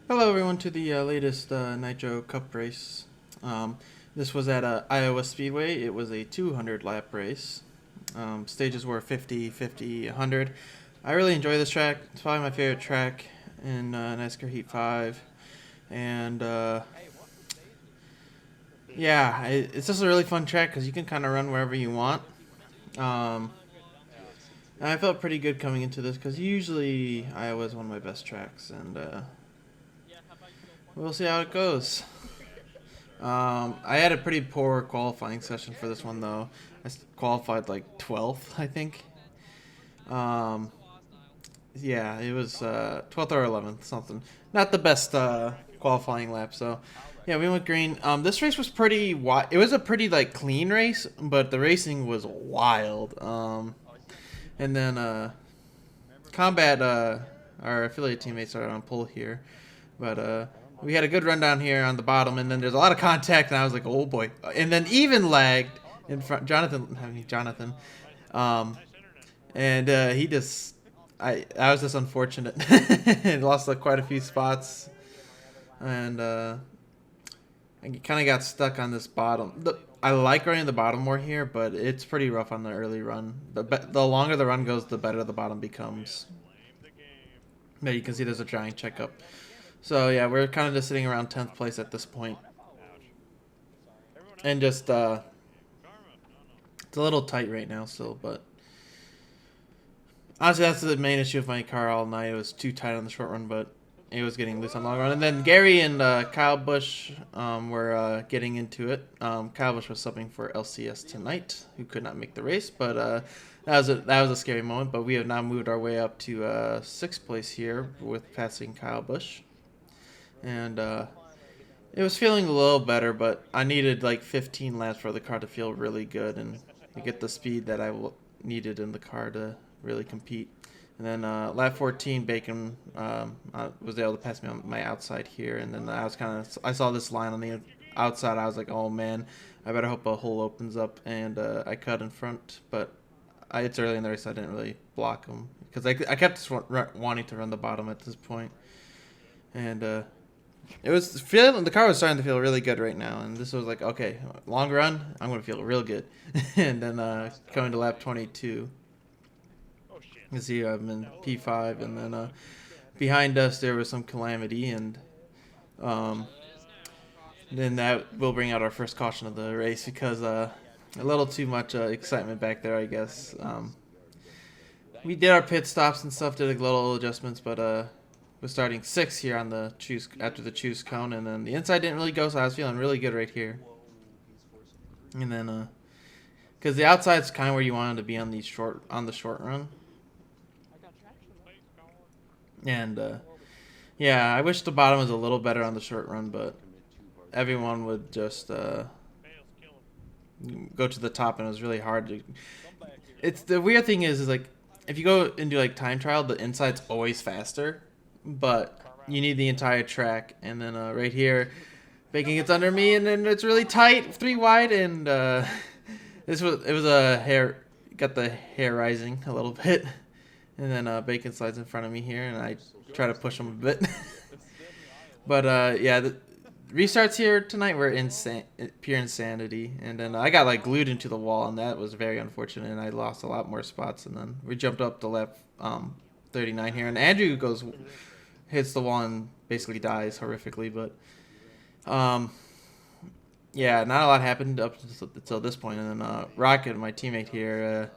Hello, everyone, to the latest Nitro Cup race. This was at Iowa Speedway. It was a 200 lap race. Stages were 50, 50, 100. I really enjoy this track. It's probably my favorite track in Nascar Heat 5. And yeah, it's just a really fun track because you can kind of run wherever you want. Um, and I felt pretty good coming into this because usually Iowa is one of my best tracks. And we'll see how it goes. I had a pretty poor qualifying session for this one though. Qualified like 12th, I think. Um, yeah, it was 12th or 11th, something. Not the best qualifying lap. So, yeah, we went green. This race was pretty wide. It was a pretty like clean race, but the racing was wild. And then Combat, our affiliate teammates are on pole here, but we had a good run down here on the bottom, and then there's a lot of contact, and I was like, oh boy. And then even lagged in front. Jonathan, um, and he just, I was just unfortunate. And lost like quite a few spots, and I kind of got stuck on this bottom. I like running the bottom more here, but it's pretty rough on the early run. The longer the run goes, the better the bottom becomes. Yeah, you can see there's a giant checkup. So yeah, we're kind of just sitting around 10th place at this point. And just, it's a little tight right now still, but honestly that's the main issue of my car all night. It was too tight on the short run, but it was getting loose on the long run. And then Gary and Kyle Busch were getting into it. Kyle Busch was subbing for LCS tonight, who could not make the race, but that was a scary moment. But we have now moved our way up to 6th place here with passing Kyle Busch. And it was feeling a little better, but I needed like 15 laps for the car to feel really good and to get the speed that I needed in the car to really compete. And then lap 14, Bacon was able to pass me on my outside here, and then I saw this line on the outside. I was like, oh man, I better hope a hole opens up, and I cut in front, but it's early in the race, so I didn't really block him because I kept just wanting to run the bottom at this point, and it was feeling the car was starting to feel really good right now, and this was like, okay, long run, I'm gonna feel real good. And then coming to lap 22, you can see I'm in P5, and then behind us there was some calamity, and um, then that will bring out our first caution of the race because a little too much excitement back there, I guess. We did our pit stops and stuff, did a little adjustments, but was starting 6th here on the choose after the choose cone, and then the inside didn't really go, so I was feeling really good right here. And then because the outside's kind of where you wanted to be on the short run. And yeah, I wish the bottom was a little better on the short run, but everyone would just go to the top, and it was really hard to. It's the weird thing is like if you go and do like time trial, the inside's always faster, but you need the entire track. And then right here, Bacon gets under me, and then it's really tight, 3 wide, and it was a hair, got the hair rising a little bit. And then Bacon slides in front of me here, and I try to push him a bit. But yeah, the restarts here tonight were pure insanity. And then I got like glued into the wall, and that was very unfortunate, and I lost a lot more spots. And then we jumped up to lap 39 here, and Andrew hits the wall and basically dies horrifically. But yeah, not a lot happened up until this point. And then Rocket, my teammate here,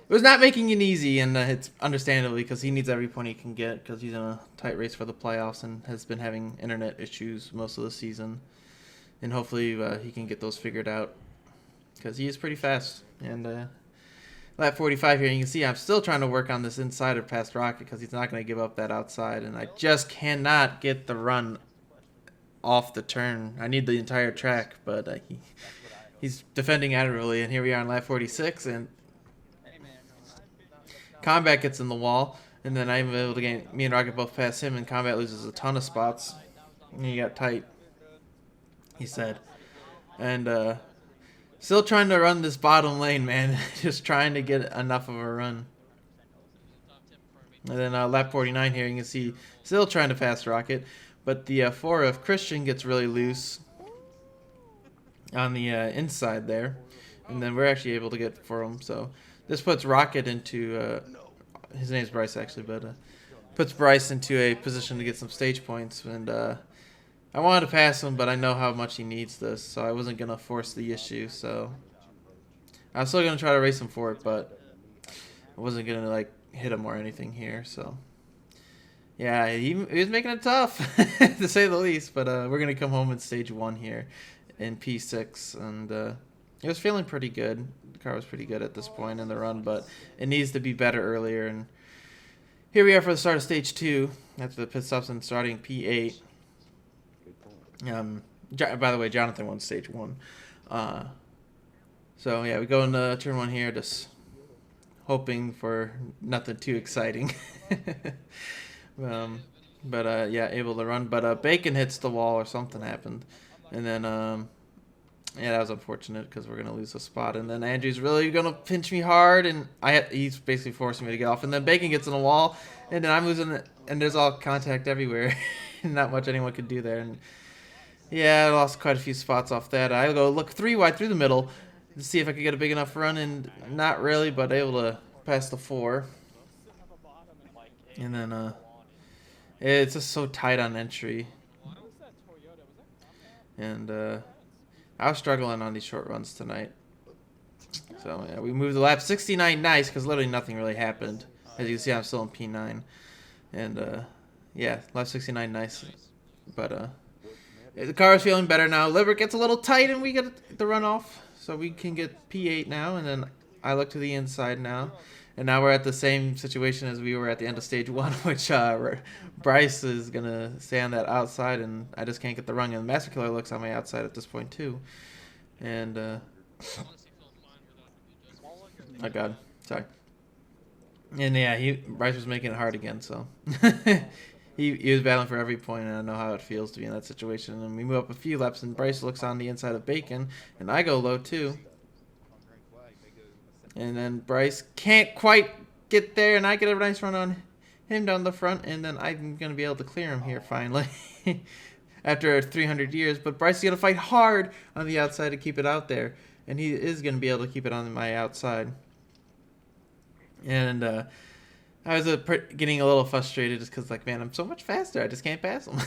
it was not making it easy, and it's understandably because he needs every point he can get because he's in a tight race for the playoffs and has been having internet issues most of the season. And hopefully he can get those figured out because he is pretty fast. And lap 45 here, you can see I'm still trying to work on this insider past Rocket because he's not going to give up that outside, and I just cannot get the run off the turn. I need the entire track, but he's defending admirably, and here we are on lap 46, and Combat gets in the wall, and then I'm able to get me and Rocket both pass him, and Combat loses a ton of spots. And he got tight, he said. And still trying to run this bottom lane, man. Just trying to get enough of a run. And then lap 49 here, you can see still trying to pass Rocket. But the 4 of Christian gets really loose on the inside there, and then we're actually able to get for him. So this puts Rocket into his name's Bryce actually, but puts Bryce into a position to get some stage points. And I wanted to pass him, but I know how much he needs this, so I wasn't gonna force the issue. So I was still gonna try to race him for it, but I wasn't gonna like hit him or anything here. So yeah, he was making it tough to say the least. But we're gonna come home in stage 1 here in P6, and it was feeling pretty good. The car was pretty good at this point in the run, but it needs to be better earlier. And here we are for the start of stage 2 after the pit stops and starting P8. By the way, Jonathan won stage 1. So yeah, we go into turn 1 here, just hoping for nothing too exciting. But yeah, able to run. But Bacon hits the wall or something happened. And then, yeah, that was unfortunate because we're going to lose a spot. And then Andrew's really going to pinch me hard, and he's basically forcing me to get off. And then Bacon gets in the wall, and then I'm losing it, and there's all contact everywhere. Not much anyone could do there. And yeah, I lost quite a few spots off that. I go look 3 wide through the middle to see if I could get a big enough run, and not really, but able to pass the 4. And then it's just so tight on entry. And I was struggling on these short runs tonight. So yeah, we moved the lap 69 nice because literally nothing really happened. As you can see, I'm still in P9. And yeah, lap 69 nice. But the car is feeling better now. Libert gets a little tight and we get the runoff. So we can get P8 now. And then I look to the inside now. And now we're at the same situation as we were at the end of stage 1, which Bryce is going to stay on that outside, and I just can't get the run. And Master Killer looks on my outside at this point, too. And, oh, God. Sorry. And, yeah, Bryce was making it hard again, so. he was battling for every point, and I know how it feels to be in that situation. And we move up a few laps, and Bryce looks on the inside of Bacon, and I go low, too. And then Bryce can't quite get there, and I get a nice run on him down the front, and then I'm going to be able to clear him here finally after 300 years. But Bryce is going to fight hard on the outside to keep it out there, and he is going to be able to keep it on my outside. And I was getting a little frustrated just because, like, man, I'm so much faster. I just can't pass him.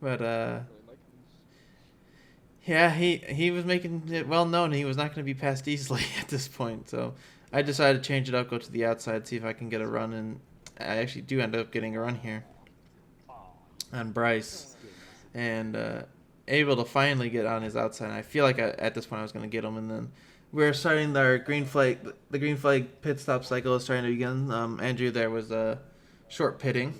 But, yeah, he was making it well known he was not going to be passed easily at this point. So I decided to change it up, go to the outside, see if I can get a run. And I actually do end up getting a run here on Bryce. And able to finally get on his outside. And I feel like at this point I was going to get him. And then we're starting our green flag. The green flag pit stop cycle is starting to begin. Andrew there was short pitting.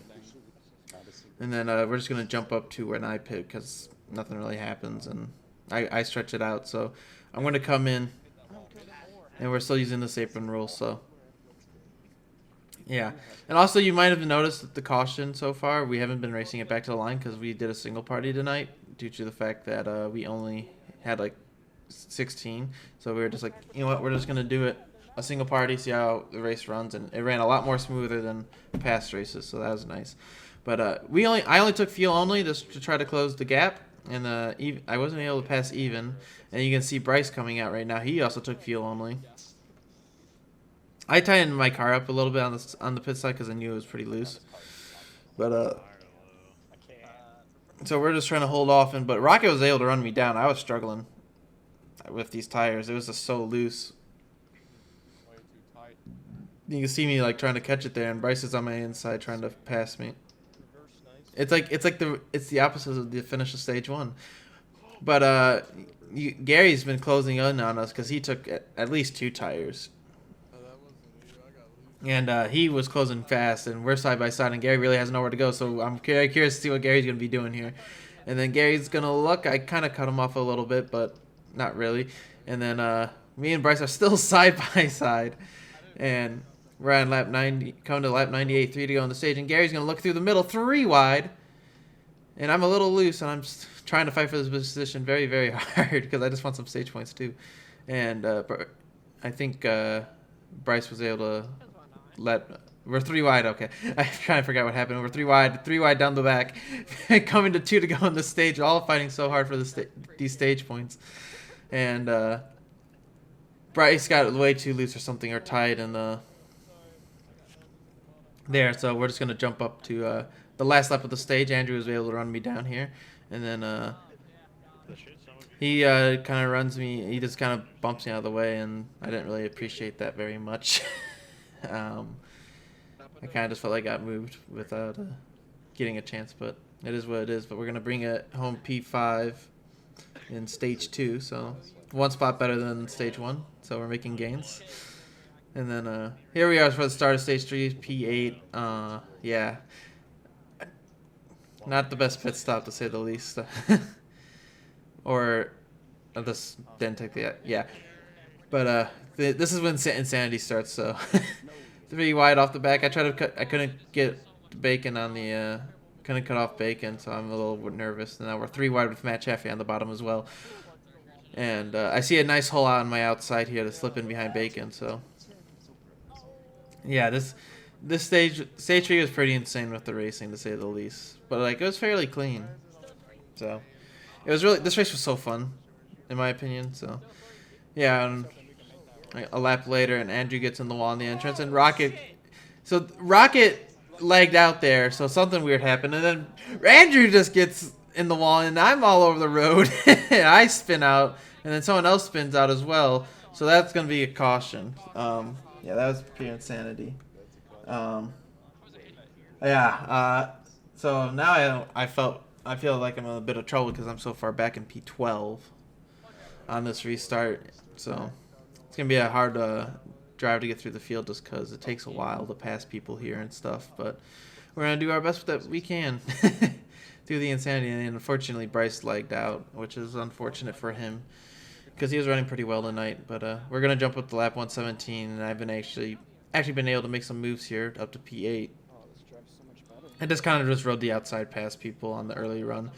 And then we're just going to jump up to when I pit because nothing really happens. And I stretch it out, so I'm going to come in, and we're still using this apron rule, so yeah. And also, you might have noticed that the caution so far, we haven't been racing it back to the line because we did a single party tonight due to the fact that we only had like 16, so we were just like, you know what, we're just going to do it a single party, see how the race runs, and it ran a lot more smoother than past races, so that was nice. But I only took fuel only just to try to close the gap. And I wasn't able to pass even. And you can see Bryce coming out right now. He also took fuel only. I tightened my car up a little bit on the pit side because I knew it was pretty loose. But so we're just trying to hold off. But Rocket was able to run me down. I was struggling with these tires. It was just so loose. You can see me like trying to catch it there, and Bryce is on my inside trying to pass me. It's the opposite of the finish of stage 1, but Gary's been closing in on us because he took at least 2 tires, and he was closing fast, and we're side by side, and Gary really has nowhere to go. So I'm very curious to see what Gary's gonna be doing here, and then Gary's gonna look. I kind of cut him off a little bit, but not really. And then me and Bryce are still side by side, and we're on lap 90, coming to lap 98, 3 to go on the stage, and Gary's going to look through the middle, 3 wide, and I'm a little loose, and I'm just trying to fight for this position very, very hard, because I just want some stage points, too. And I think Bryce was able to let We're 3 wide. Okay, I'm trying to forget what happened. We're 3 wide down the back, coming to 2 to go on the stage. All fighting so hard for these stage points, and Bryce got way too loose or something, or tied, and there. So we're just gonna jump up to the last lap of the stage. Andrew was able to run me down here, and then he kind of runs me. He just kind of bumps me out of the way, and I didn't really appreciate that very much. I kind of just felt like I got moved without getting a chance, but it is what it is. But we're gonna bring it home P5 in stage 2, so 1 spot better than stage 1. So we're making gains. And then here we are for the start of stage 3, P8. Yeah, not the best pit stop to say the least. Or this didn't take the yeah, but this is when insanity starts. So 3 wide off the back. I tried to cut. I couldn't get bacon on the. Couldn't cut off bacon, so I'm a little nervous. And now we're 3 wide with Matt Chaffee on the bottom as well. And I see a nice hole out on my outside here to slip in behind bacon. So yeah, this stage 3 was pretty insane with the racing, to say the least. But like, it was fairly clean. So it was really, this race was so fun, in my opinion. So yeah, and a lap later, and Andrew gets in the wall in the entrance, and Rocket lagged out there, so something weird happened, and then Andrew just gets in the wall, and I'm all over the road, and I spin out, and then someone else spins out as well. So that's gonna be a caution. Yeah, that was pure insanity. Yeah. So now I feel like I'm in a bit of trouble because I'm so far back in P12 on this restart. So it's going to be a hard drive to get through the field just because it takes a while to pass people here and stuff. But we're going to do our best that we can through the insanity. And unfortunately, Bryce lagged out, which is unfortunate for him because he was running pretty well tonight. But we're going to jump up to lap 117, and I've been actually been able to make some moves here up to P8. I just kind of just rode the outside past people on the early run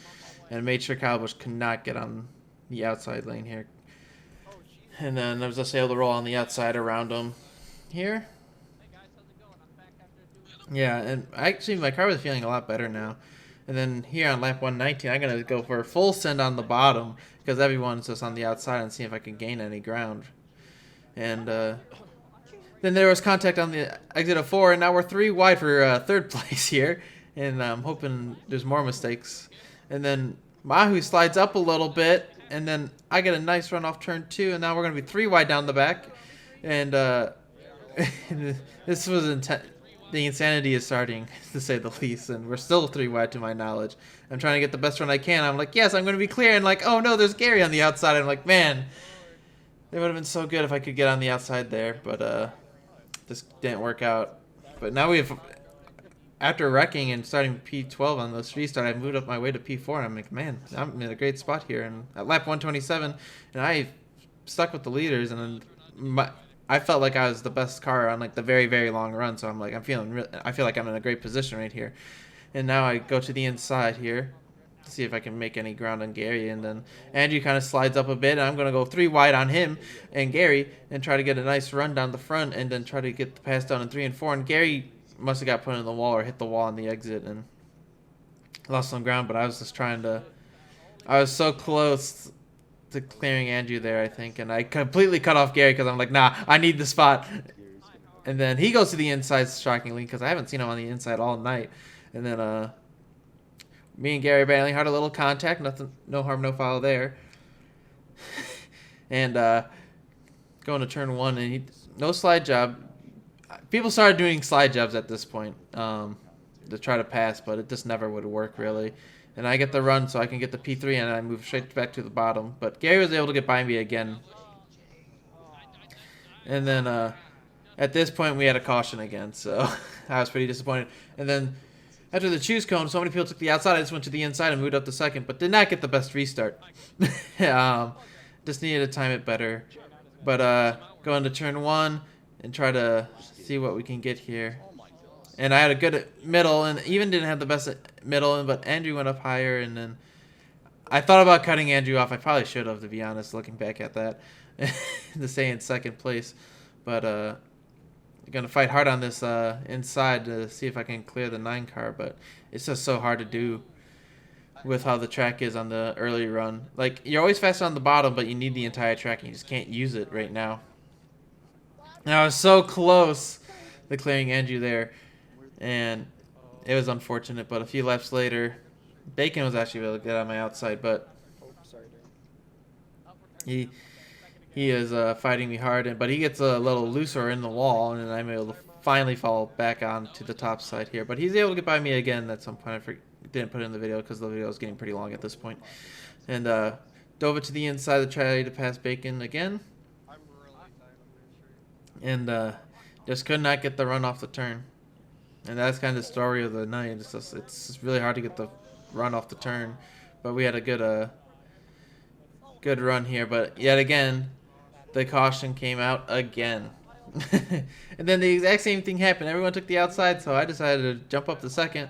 and made sure Kyle Busch could not get on the outside lane here. And then I was just able to roll on the outside around him here. Yeah, and actually my car was feeling a lot better now. And then here on lap 119, I'm going to go for a full send on the bottom because everyone's just on the outside and see if I can gain any ground. And then there was contact on the exit of 4, and now we're 3 wide for 3rd place here. And I'm hoping there's more mistakes. And then Mahu slides up a little bit, and then I get a nice run off turn 2, and now we're going to be 3 wide down the back. And this was the insanity is starting, to say the least, and we're still 3 wide to my knowledge. I'm trying to get the best run I can. I'm like, yes, I'm going to be clear, and like, oh no, there's Gary on the outside. I'm like, man, it would have been so good if I could get on the outside there, but this didn't work out. But now we have, after wrecking and starting P12 on this restart, I moved up my way to P4, and I'm like, man, I'm in a great spot here. And at lap 127, and I stuck with the leaders, and then I felt like I was the best car on like the very, very long run. So I'm like, I feel like I'm in a great position right here. And now I go to the inside here to see if I can make any ground on Gary, and then Andrew kind of slides up a bit, and I'm going to go 3 wide on him and Gary and try to get a nice run down the front, and then try to get the pass down in 3 and 4, and Gary must have got put in the wall or hit the wall on the exit and lost some ground, but I was just trying to, I was so close to clearing Andrew there, I think, and I completely cut off Gary because I'm like, nah, I need the spot. And then he goes to the inside, shockingly, because I haven't seen him on the inside all night. And then me and Gary battling hard, a little contact, nothing, no harm, no foul there. And going to turn 1, and no slide job. People started doing slide jobs at this point to try to pass, but it just never would work, really. And I get the run, so I can get the P3, and I move straight back to the bottom. But Gary was able to get by me again. And then at this point, we had a caution again, so I was pretty disappointed. And then after the choose cone, so many people took the outside. I just went to the inside and moved up to 2nd, but did not get the best restart. Just needed to time it better. But go into turn 1 and try to see what we can get here. And I had a good middle, and even didn't have the best middle, but Andrew went up higher, and then I thought about cutting Andrew off. I probably should have, to be honest, looking back at that, to stay in 2nd place. But gonna fight hard on this inside to see if I can clear the 9 car, but it's just so hard to do with how the track is on the early run. Like, you're always faster on the bottom, but you need the entire track, and you just can't use it right now. And I was so close to clearing Andrew there, and it was unfortunate, but a few laps later, Bacon was actually really good on my outside, but he is fighting me hard, but he gets a little looser in the wall, and I'm able to finally fall back onto the top side here. But he's able to get by me again at some point. I didn't put it in the video because the video was getting pretty long at this point. And dove it to the inside to try to pass Bacon again. And just could not get the run off the turn. And that's kind of the story of the night. It's really hard to get the run off the turn. But we had a good run here. But yet again, the caution came out again. And then the exact same thing happened. Everyone took the outside, so I decided to jump up the second.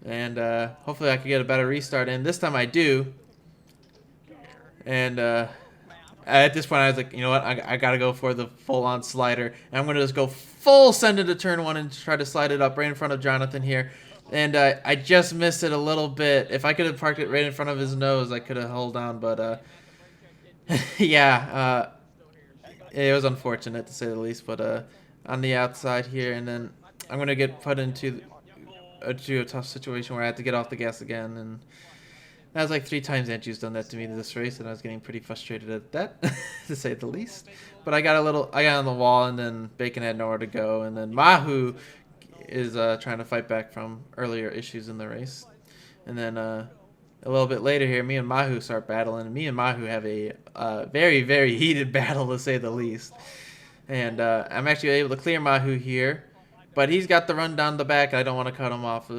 And hopefully I could get a better restart. And this time I do. And at this point I was like, you know what? I got to go for the full-on slider. And I'm going to just go full send into turn 1 and try to slide it up right in front of Jonathan here. And I just missed it a little bit. If I could have parked it right in front of his nose, I could have held on. But, yeah, it was unfortunate to say the least. But on the outside here, and then I'm going to get put into a tough situation where I had to get off the gas again. And that was like 3 times Andrew's done that to me this race, and I was getting pretty frustrated at that, to say the least. But I got on the wall, and then Bacon had nowhere to go, and then Mahu is trying to fight back from earlier issues in the race. And then a little bit later here, me and Mahu start battling, and me and Mahu have a very, very heated battle, to say the least. And I'm actually able to clear Mahu here, but he's got the run down the back, and I don't want to cut him off.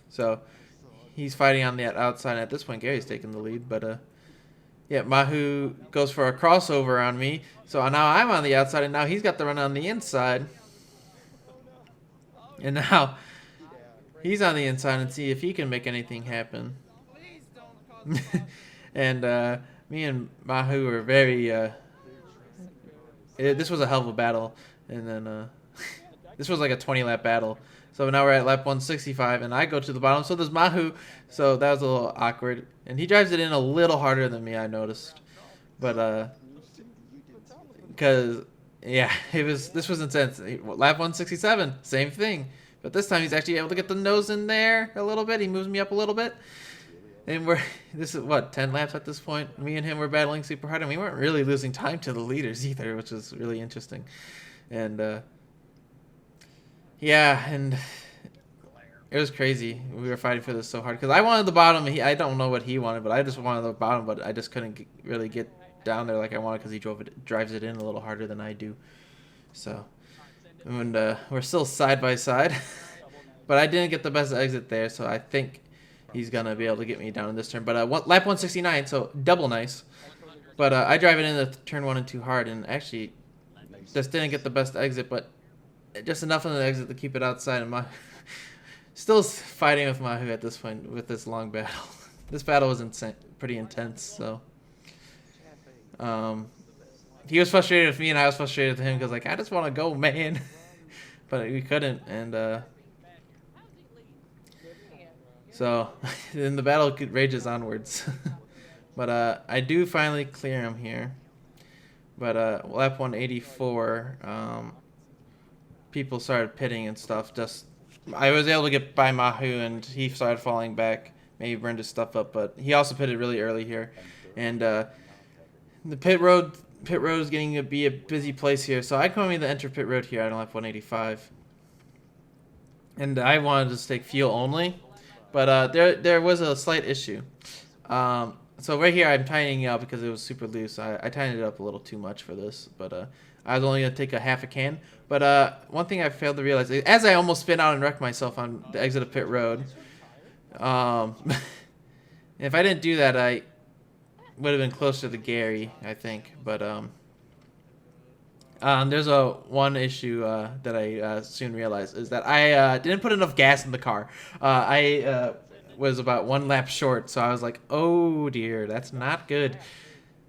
So he's fighting on the outside. At this point, Gary's taking the lead, but yeah, Mahu goes for a crossover on me. So now I'm on the outside, and now he's got the run on the inside. And now he's on the inside and see if he can make anything happen. And me and Mahu are very... this was a hell of a battle. And then this was like a 20-lap battle. So now we're at lap 165, and I go to the bottom. So does Mahu. So that was a little awkward. And he drives it in a little harder than me, I noticed. But, because, yeah, this was intense. Lap 167, same thing. But this time he's actually able to get the nose in there a little bit. He moves me up a little bit. And this is, what, 10 laps at this point? Me and him were battling super hard, and we weren't really losing time to the leaders either, which was really interesting. And, yeah, and it was crazy. We were fighting for this so hard because I wanted the bottom. I don't know what he wanted, but I just wanted the bottom. But I just couldn't really get down there like I wanted because he drives it in a little harder than I do. So, and we're still side by side, but I didn't get the best exit there. So I think he's gonna be able to get me down in this turn. But lap 169, so double nice. But I drive it into turn 1 and 2 hard, and actually just didn't get the best exit, but just enough on the exit to keep it outside. And still fighting with Mahu at this point with this long battle. This battle was pretty intense. So he was frustrated with me, and I was frustrated with him because like I just want to go, man, but we couldn't. And so then the battle rages onwards. But I do finally clear him here. But lap 184. People started pitting and stuff. I was able to get by Mahu, and he started falling back. Maybe burned his stuff up, but he also pitted really early here. And the pit road is getting to be a busy place here, so I come in to enter pit road here on lap 185. And I wanted to take fuel only, but there was a slight issue. So right here I'm tightening it up because it was super loose. I tightened it up a little too much for this, but I was only going to take a half a can. But one thing I failed to realize, as I almost spin out and wrecked myself on the exit of pit road, if I didn't do that, I would have been closer to Gary, I think. But there's one issue that I soon realized, is that I didn't put enough gas in the car. I was about 1 lap short, so I was like, oh dear, that's not good.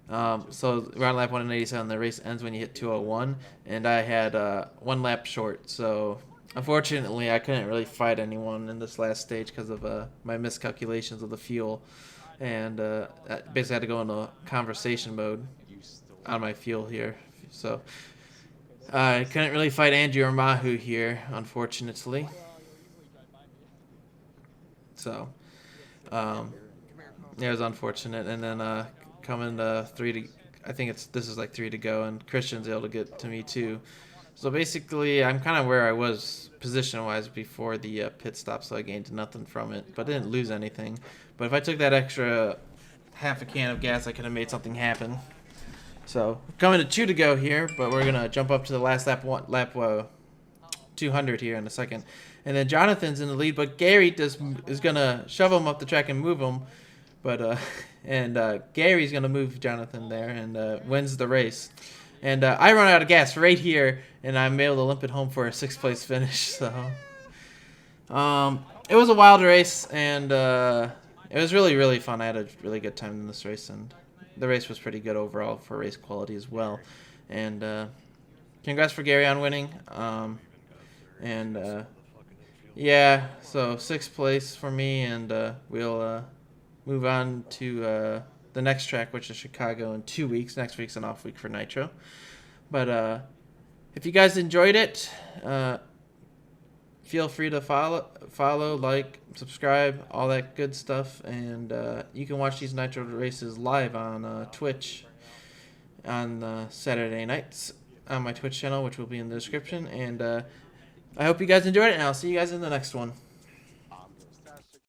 So we're on lap 187. The race ends when you hit 201, and I had 1 lap short. So unfortunately, I couldn't really fight anyone in this last stage because of my miscalculations of the fuel, and I basically had to go into conversation mode on my fuel here. So I couldn't really fight Andrew or Mahu here, unfortunately. So it was unfortunate. And then coming to I think this is like 3 to go, and Christian's able to get to me too. So basically, I'm kind of where I was position-wise before the pit stop, so I gained nothing from it, but didn't lose anything. But if I took that extra half a can of gas, I could have made something happen. So coming to 2 to go here, but we're gonna jump up to the last lap 200 here in a second, and then Jonathan's in the lead, but Gary is gonna shove him up the track and move him, but Gary's gonna move Jonathan there and wins the race, and I run out of gas right here, and I'm able to limp it home for a 6th place finish. So it was a wild race, and it was really, really fun. I had a really good time in this race, and the race was pretty good overall for race quality as well. And congrats for Gary on winning. Yeah, so 6th place for me, and we'll move on to the next track, which is Chicago, in 2 weeks. Next week's an off week for Nitro. But if you guys enjoyed it, feel free to follow, like, subscribe, all that good stuff. And you can watch these Nitro races live on Twitch on Saturday nights on my Twitch channel, which will be in the description. And I hope you guys enjoyed it, and I'll see you guys in the next one.